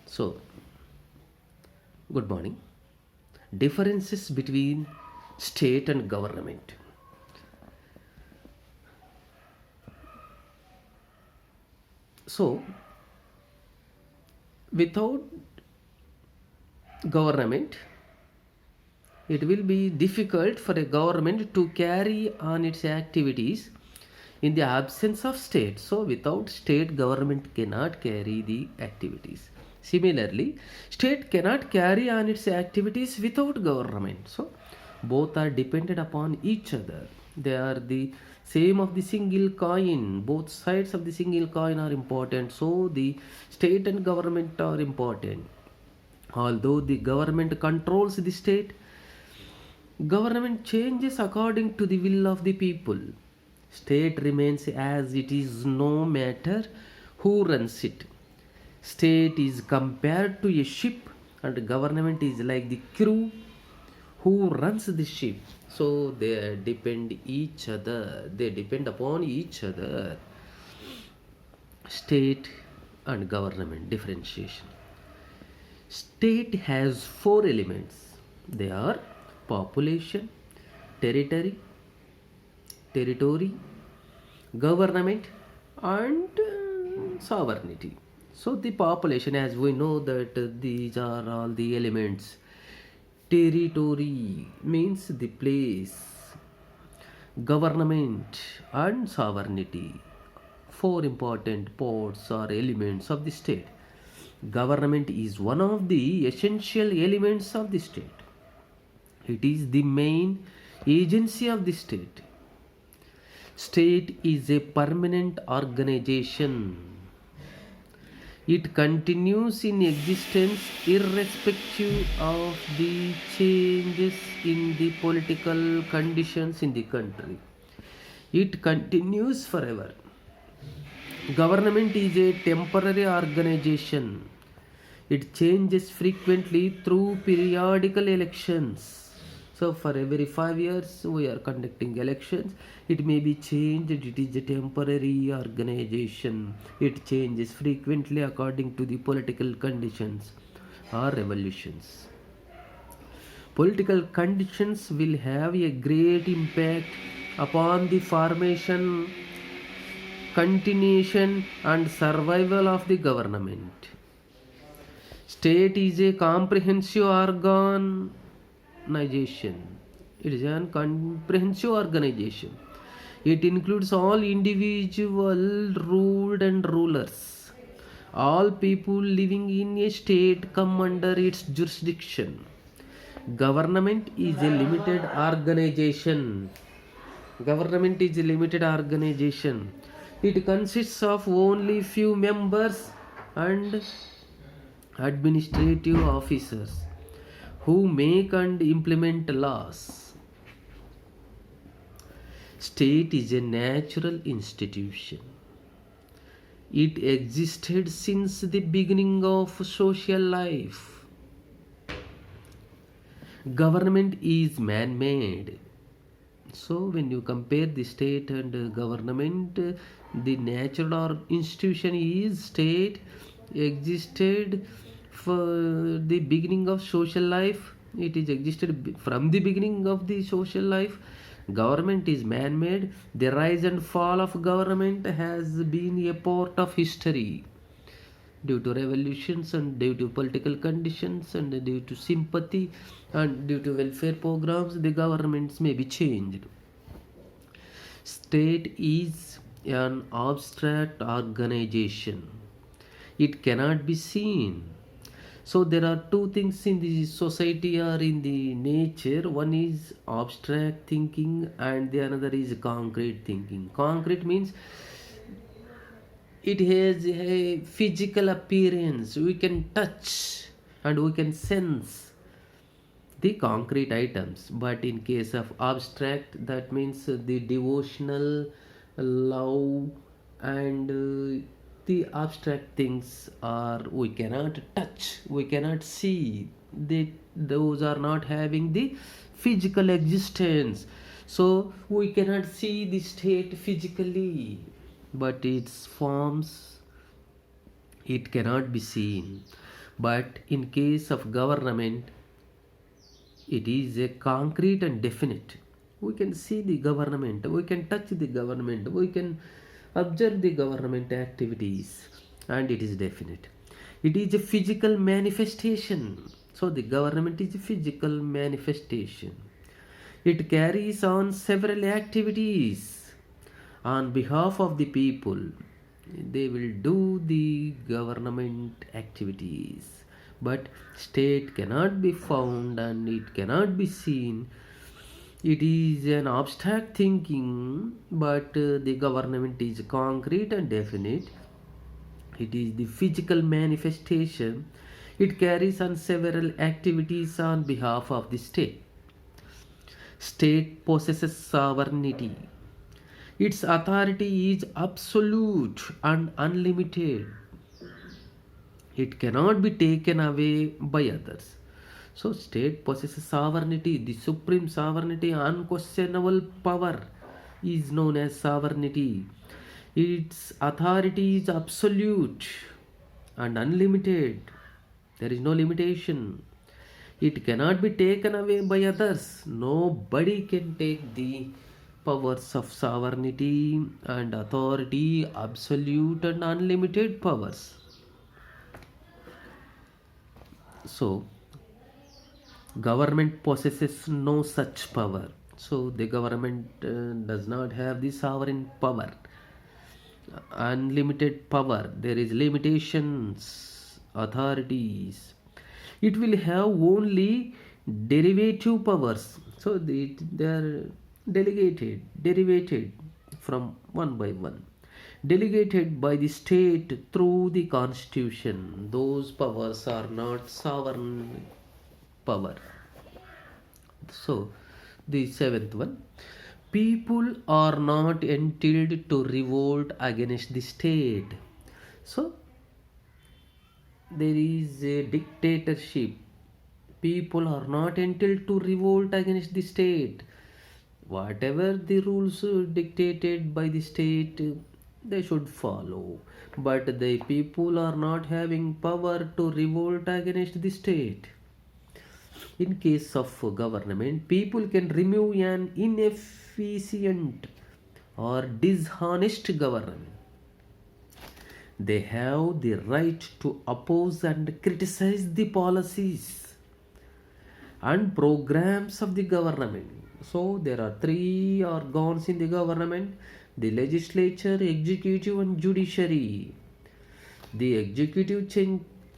So, good morning. Differences between state and government. So, without government, it will be difficult for a government to carry on its activities in the absence of state. So, without state, government cannot carry the activities. Similarly, state cannot carry on its activities without government. So, both are dependent upon each other. They are the same of the single coin. Both sides of the single coin are important. So, the state and government are important. Although the government controls the state, government changes according to the will of the people. State remains as it is no matter who runs it. State is compared to a ship and government is like the crew who runs the ship. So they depend each other. They depend upon each other. State and government differentiation. State has four elements. They are population, territory, territory, government, and sovereignty. So the population, as we know that these are all the elements. Territory means the place, government, and sovereignty. Four important parts or elements of the state. Government is one of the essential elements of the state. It is the main agency of the state. State is a permanent organization. It continues in existence irrespective of the changes in the political conditions in the country. It continues forever. Government is a temporary organization. It changes frequently through periodical elections. So, for every 5 years, we are conducting elections. It may be changed. It is a temporary organization. It changes frequently according to the political conditions or revolutions. Political conditions will have a great impact upon the formation, continuation, and survival of the government. State is a comprehensive organization. It is a comprehensive organization. It includes all individual ruled and rulers. All people living in a state come under its jurisdiction. Government is a limited organization. Government is a limited organization. It consists of only few members and administrative officers who make and implement laws. State is a natural institution. It existed since the beginning of social life. Government is man-made. So when you compare the state and government, the natural or institution is state existed for the beginning of social life. It is existed from the beginning of the social life. Government is man-made. The rise and fall of government has been a part of history due to revolutions and due to political conditions and due to sympathy and due to welfare programs. The governments may be changed. State is an abstract organization. It cannot be seen. So there are two things in the society or in the nature. One is abstract thinking and the another is concrete thinking. Concrete means it has a physical appearance. We can touch and we can sense the concrete items. But in case of abstract, that means the devotional love and the abstract things are we cannot touch, we cannot see. Those are not having the physical existence. So we cannot see the state physically, but its forms it cannot be seen. But in case of government, it is a concrete and definite. We can see the government, we can touch the government, we can observe the government activities, and it is definite. It is a physical manifestation. So the government is a physical manifestation. It carries on several activities on behalf of the people. They will do the government activities, but state cannot be found and it cannot be seen. It is an abstract thinking, but the government is concrete and definite. It is the physical manifestation. It carries on several activities on behalf of the state. State possesses sovereignty. Its authority is absolute and unlimited. It cannot be taken away by others. So, state possesses sovereignty, the supreme sovereignty, unquestionable power is known as sovereignty. Its authority is absolute and unlimited. There is no limitation. It cannot be taken away by others. Nobody can take the powers of sovereignty and authority, absolute and unlimited powers. So, government possesses no such power. So, the government does not have the sovereign power, unlimited power. There is limitations, authorities. It will have only derivative powers. So, they are derivated from one by one, delegated by the state through the constitution. Those powers are not sovereign power. So, the seventh one, people are not entitled to revolt against the state. So, there is a dictatorship. People are not entitled to revolt against the state. Whatever the rules dictated by the state, they should follow. But the people are not having power to revolt against the state. In case of government, people can remove an inefficient or dishonest government. They have the right to oppose and criticize the policies and programs of the government. So there are three organs in the government: the legislature, executive and judiciary. The executive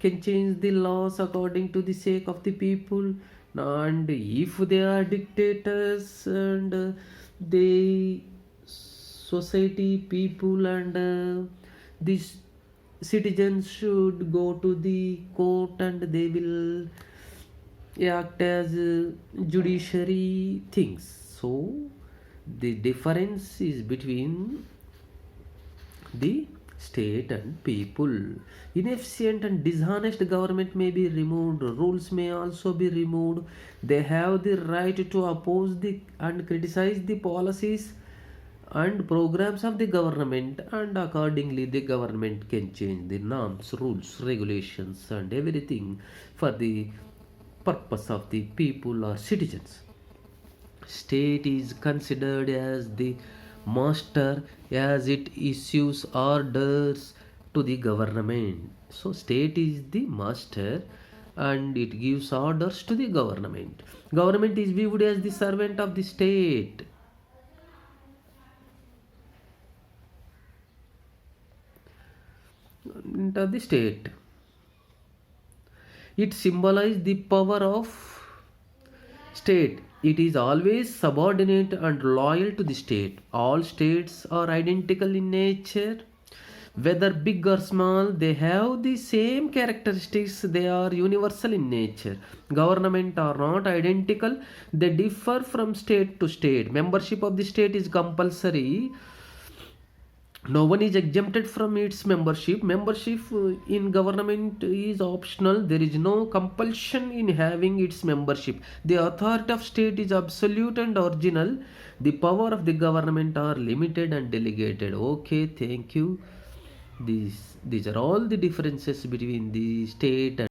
can change the laws according to the sake of the people, and if they are dictators and the society, people and these citizens should go to the court and they will act as judiciary things. So the difference is between the state and people. Inefficient and dishonest government may be removed, rules may also be removed. They have the right to oppose the and criticize the policies and programs of the government, and accordingly the government can change the norms, rules, regulations and everything for the purpose of the people or citizens. State is considered as the master as it issues orders to the government. So state is the master and it gives orders to the government. Government is viewed as the servant of the state. Of the state. It symbolizes the power of state. It is always subordinate and loyal to the state. All states are identical in nature. Whether big or small, they have the same characteristics. They are universal in nature. Government are not identical. They differ from state to state. Membership of the state is compulsory. No one is exempted from its membership. Membership in government is optional. There is no compulsion in having its membership. The authority of state is absolute and original. The power of the government are limited and delegated. Okay, thank you. These are all the differences between the state and